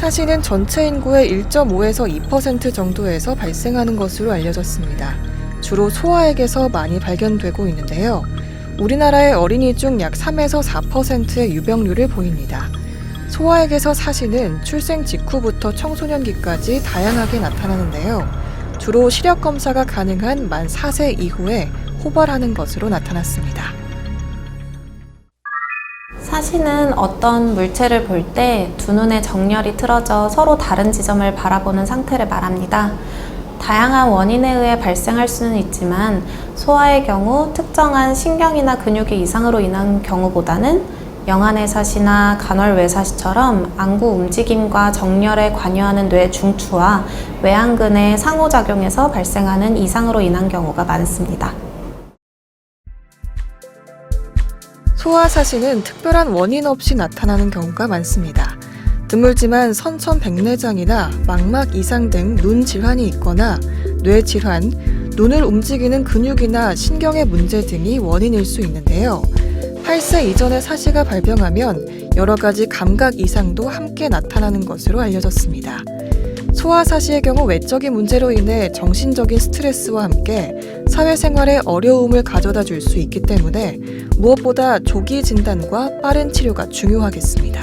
사시는 전체 인구의 1.5에서 2% 정도에서 발생하는 것으로 알려졌습니다. 주로 소아에게서 많이 발견되고 있는데요. 우리나라의 어린이 중 약 3에서 4%의 유병률을 보입니다. 소아에게서 사시는 출생 직후부터 청소년기까지 다양하게 나타나는데요. 주로 시력 검사가 가능한 만 4세 이후에 호발하는 것으로 나타났습니다. 사시는 어떤 물체를 볼 때 두 눈의 정렬이 틀어져 서로 다른 지점을 바라보는 상태를 말합니다. 다양한 원인에 의해 발생할 수는 있지만 소아의 경우 특정한 신경이나 근육의 이상으로 인한 경우보다는 영안의 사시나 간헐외사시처럼 안구 움직임과 정렬에 관여하는 뇌 중추와 외안근의 상호작용에서 발생하는 이상으로 인한 경우가 많습니다. 소아사시는 특별한 원인 없이 나타나는 경우가 많습니다. 드물지만 선천백내장이나 망막 이상 등 눈 질환이 있거나 뇌 질환, 눈을 움직이는 근육이나 신경의 문제 등이 원인일 수 있는데요. 8세 이전에 사시가 발병하면 여러 가지 감각 이상도 함께 나타나는 것으로 알려졌습니다. 소아사시의 경우 외적인 문제로 인해 정신적인 스트레스와 함께 사회생활에 어려움을 가져다 줄 수 있기 때문에 무엇보다 조기 진단과 빠른 치료가 중요하겠습니다.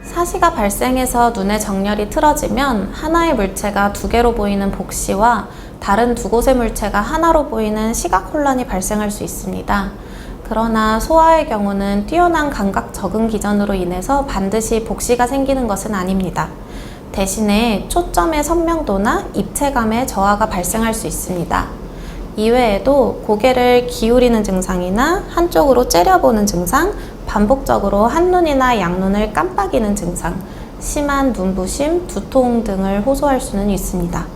사시가 발생해서 눈의 정렬이 틀어지면 하나의 물체가 두 개로 보이는 복시와 다른 두 곳의 물체가 하나로 보이는 시각 혼란이 발생할 수 있습니다. 그러나 소아의 경우는 뛰어난 감각 적응 기전으로 인해서 반드시 복시가 생기는 것은 아닙니다. 대신에 초점의 선명도나 입체감의 저하가 발생할 수 있습니다. 이외에도 고개를 기울이는 증상이나 한쪽으로 째려보는 증상, 반복적으로 한눈이나 양눈을 깜빡이는 증상, 심한 눈부심, 두통 등을 호소할 수는 있습니다.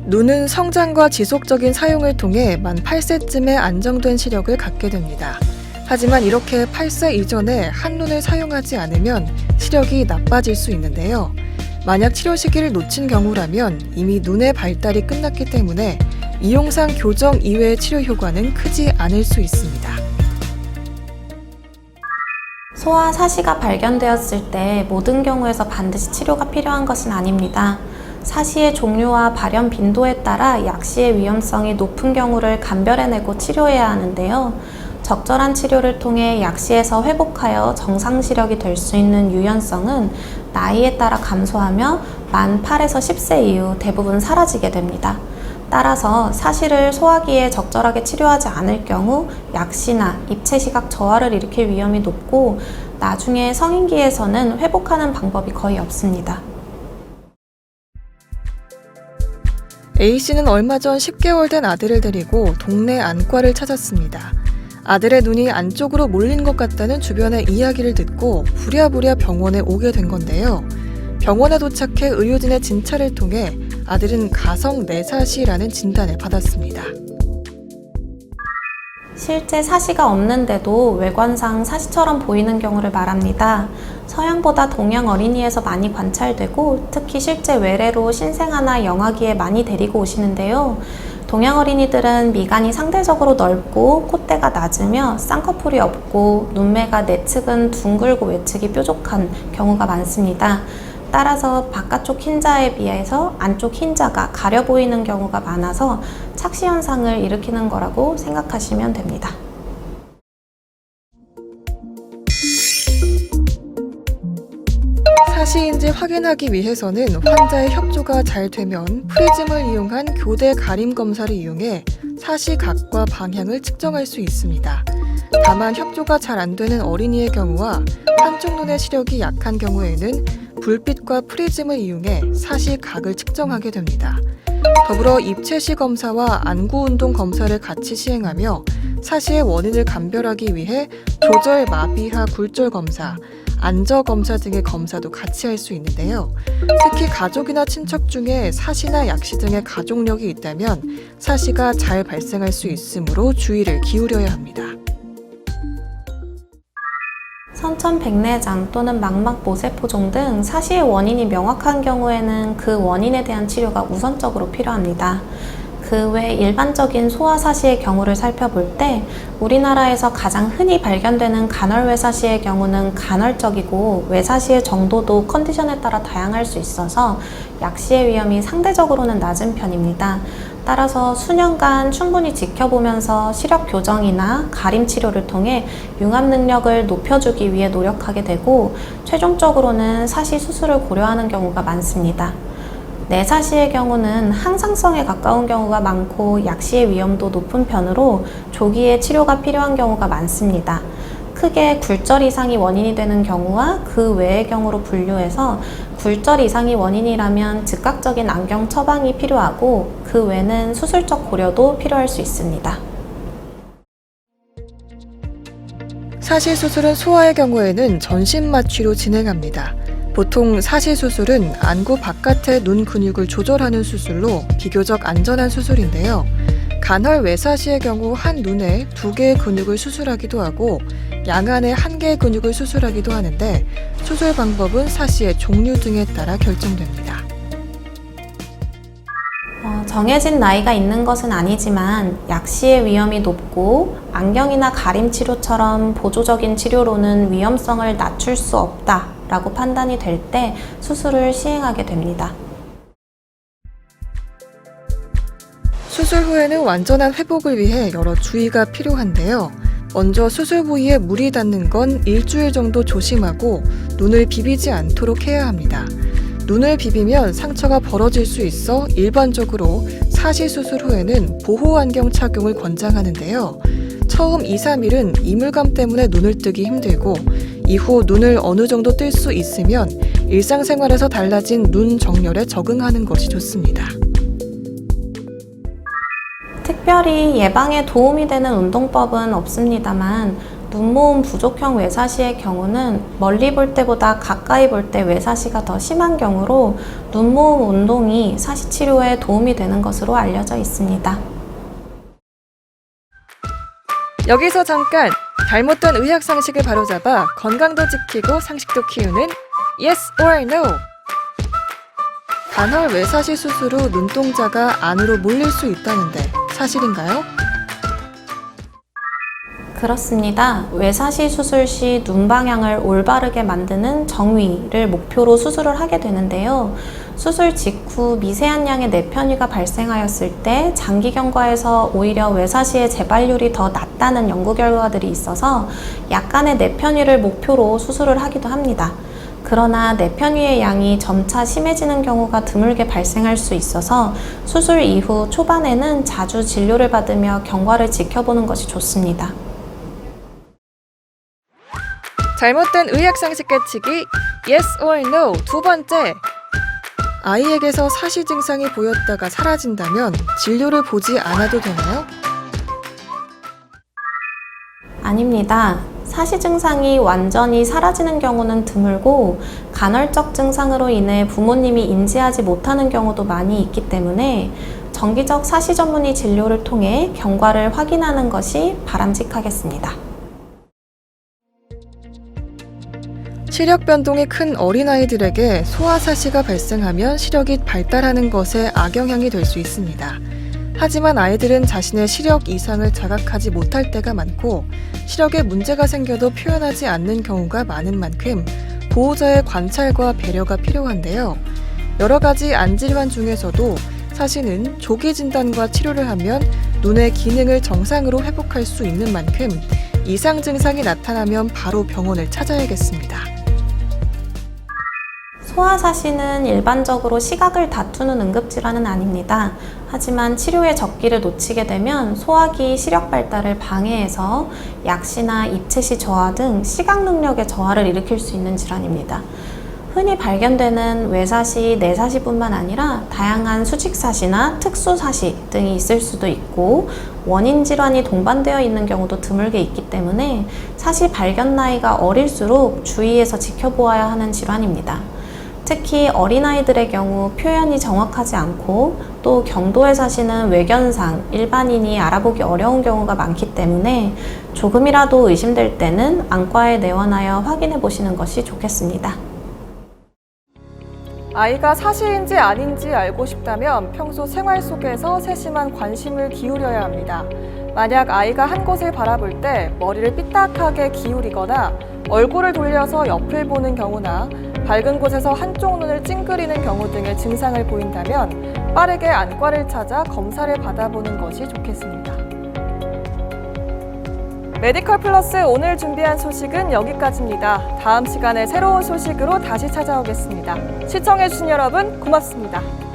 눈은 성장과 지속적인 사용을 통해 만 8세쯤에 안정된 시력을 갖게 됩니다. 하지만 이렇게 8세 이전에 한눈을 사용하지 않으면 시력이 나빠질 수 있는데요. 만약 치료 시기를 놓친 경우라면 이미 눈의 발달이 끝났기 때문에 이용상 교정 이외의 치료 효과는 크지 않을 수 있습니다. 소아 사시가 발견되었을 때 모든 경우에서 반드시 치료가 필요한 것은 아닙니다. 사시의 종류와 발현 빈도에 따라 약시의 위험성이 높은 경우를 감별해내고 치료해야 하는데요. 적절한 치료를 통해 약시에서 회복하여 정상 시력이 될 수 있는 유연성은 나이에 따라 감소하며 만 8에서 10세 이후 대부분 사라지게 됩니다. 따라서 사시를 소화기에 적절하게 치료하지 않을 경우 약시나 입체 시각 저하를 일으킬 위험이 높고 나중에 성인기에서는 회복하는 방법이 거의 없습니다. A씨는 얼마 전 10개월 된 아들을 데리고 동네 안과를 찾았습니다. 아들의 눈이 안쪽으로 몰린 것 같다는 주변의 이야기를 듣고 부랴부랴 병원에 오게 된 건데요. 병원에 도착해 의료진의 진찰을 통해 아들은 가성 내사시라는 진단을 받았습니다. 실제 사시가 없는데도 외관상 사시처럼 보이는 경우를 말합니다. 서양보다 동양 어린이에서 많이 관찰되고 특히 실제 외래로 신생아나 영아기에 많이 데리고 오시는데요. 동양 어린이들은 미간이 상대적으로 넓고 콧대가 낮으며 쌍꺼풀이 없고 눈매가 내측은 둥글고 외측이 뾰족한 경우가 많습니다. 따라서 바깥쪽 흰자에 비해서 안쪽 흰자가 가려 보이는 경우가 많아서 착시 현상을 일으키는 거라고 생각하시면 됩니다. 사시인지 확인하기 위해서는 환자의 협조가 잘 되면 프리즘을 이용한 교대 가림 검사를 이용해 사시 각과 방향을 측정할 수 있습니다. 다만 협조가 잘 안 되는 어린이의 경우와 한쪽 눈의 시력이 약한 경우에는 불빛과 프리즘을 이용해 사시 각을 측정하게 됩니다. 더불어 입체시 검사와 안구운동 검사를 같이 시행하며 사시의 원인을 감별하기 위해 조절 마비하 굴절 검사, 안저 검사 등의 검사도 같이 할 수 있는데요. 특히 가족이나 친척 중에 사시나 약시 등의 가족력이 있다면 사시가 잘 발생할 수 있으므로 주의를 기울여야 합니다. 선천백내장 또는 망막모세포종 등 사시의 원인이 명확한 경우에는 그 원인에 대한 치료가 우선적으로 필요합니다. 그 그 외 일반적인 소아사시의 경우를 살펴볼 때 우리나라에서 가장 흔히 발견되는 간헐외사시의 경우는 간헐적이고 외사시의 정도도 컨디션에 따라 다양할 수 있어서 약시의 위험이 상대적으로는 낮은 편입니다. 따라서 수년간 충분히 지켜보면서 시력 교정이나 가림 치료를 통해 융합 능력을 높여주기 위해 노력하게 되고 최종적으로는 사시 수술을 고려하는 경우가 많습니다. 내사시의 경우는 항상성에 가까운 경우가 많고 약시의 위험도 높은 편으로 조기에 치료가 필요한 경우가 많습니다. 크게 굴절 이상이 원인이 되는 경우와 그 외의 경우로 분류해서 굴절 이상이 원인이라면 즉각적인 안경 처방이 필요하고 그 외는 수술적 고려도 필요할 수 있습니다. 사시 수술은 소아의 경우에는 전신 마취로 진행합니다. 보통 사시 수술은 안구 바깥의 눈 근육을 조절하는 수술로 비교적 안전한 수술인데요. 간헐 외사시의 경우 한 눈에 2개의 근육을 수술하기도 하고 양안에 1개의 근육을 수술하기도 하는데 수술 방법은 사시의 종류 등에 따라 결정됩니다. 정해진 나이가 있는 것은 아니지만 약시의 위험이 높고 안경이나 가림 치료처럼 보조적인 치료로는 위험성을 낮출 수 없다라고 판단이 될 때 수술을 시행하게 됩니다. 수술 후에는 완전한 회복을 위해 여러 주의가 필요한데요. 먼저 수술 부위에 물이 닿는 건 일주일 정도 조심하고 눈을 비비지 않도록 해야 합니다. 눈을 비비면 상처가 벌어질 수 있어 일반적으로 사시 수술 후에는 보호 안경 착용을 권장하는데요. 처음 2, 3일은 이물감 때문에 눈을 뜨기 힘들고 이후 눈을 어느 정도 뜰 수 있으면 일상생활에서 달라진 눈 정렬에 적응하는 것이 좋습니다. 특별히 예방에 도움이 되는 운동법은 없습니다만 눈모음 부족형 외사시의 경우는 멀리 볼 때보다 가까이 볼 때 외사시가 더 심한 경우로 눈모음 운동이 사시 치료에 도움이 되는 것으로 알려져 있습니다. 여기서 잠깐! 잘못된 의학 상식을 바로잡아 건강도 지키고 상식도 키우는 Yes or No! 간헐 외사시 수술 후 눈동자가 안으로 몰릴 수 있다는데 사실인가요? 그렇습니다. 외사시 수술 시 눈 방향을 올바르게 만드는 정위를 목표로 수술을 하게 되는데요. 수술 직후 미세한 양의 내편위가 발생하였을 때 장기 경과에서 오히려 외사시의 재발률이 더 낮다는 연구 결과들이 있어서 약간의 내편위를 목표로 수술을 하기도 합니다. 그러나 내편위의 양이 점차 심해지는 경우가 드물게 발생할 수 있어서 수술 이후 초반에는 자주 진료를 받으며 경과를 지켜보는 것이 좋습니다. 잘못된 의학 상식 깨치기 Yes or No 두 번째! 아이에게서 사시 증상이 보였다가 사라진다면 진료를 보지 않아도 되나요? 아닙니다. 사시 증상이 완전히 사라지는 경우는 드물고 간헐적 증상으로 인해 부모님이 인지하지 못하는 경우도 많이 있기 때문에 정기적 사시 전문의 진료를 통해 경과를 확인하는 것이 바람직하겠습니다. 시력 변동이 큰 어린아이들에게 소아사시가 발생하면 시력이 발달하는 것에 악영향이 될 수 있습니다. 하지만 아이들은 자신의 시력 이상을 자각하지 못할 때가 많고 시력에 문제가 생겨도 표현하지 않는 경우가 많은 만큼 보호자의 관찰과 배려가 필요한데요. 여러 가지 안질환 중에서도 사시는 조기 진단과 치료를 하면 눈의 기능을 정상으로 회복할 수 있는 만큼 이상 증상이 나타나면 바로 병원을 찾아야겠습니다. 소아사시는 일반적으로 시각을 다투는 응급질환은 아닙니다. 하지만 치료의 적기를 놓치게 되면 소화기 시력 발달을 방해해서 약시나 입체시 저하 등 시각 능력의 저하를 일으킬 수 있는 질환입니다. 흔히 발견되는 외사시, 내사시뿐만 아니라 다양한 수직사시나 특수사시 등이 있을 수도 있고 원인 질환이 동반되어 있는 경우도 드물게 있기 때문에 사시 발견 나이가 어릴수록 주의해서 지켜보아야 하는 질환입니다. 특히 어린아이들의 경우 표현이 정확하지 않고 또 경도에 사시는 외견상 일반인이 알아보기 어려운 경우가 많기 때문에 조금이라도 의심될 때는 안과에 내원하여 확인해 보시는 것이 좋겠습니다. 아이가 사실인지 아닌지 알고 싶다면 평소 생활 속에서 세심한 관심을 기울여야 합니다. 만약 아이가 한 곳을 바라볼 때 머리를 삐딱하게 기울이거나 얼굴을 돌려서 옆을 보는 경우나 밝은 곳에서 한쪽 눈을 찡그리는 경우 등의 증상을 보인다면 빠르게 안과를 찾아 검사를 받아보는 것이 좋겠습니다. 메디컬 플러스 오늘 준비한 소식은 여기까지입니다. 다음 시간에 새로운 소식으로 다시 찾아오겠습니다. 시청해주신 여러분 고맙습니다.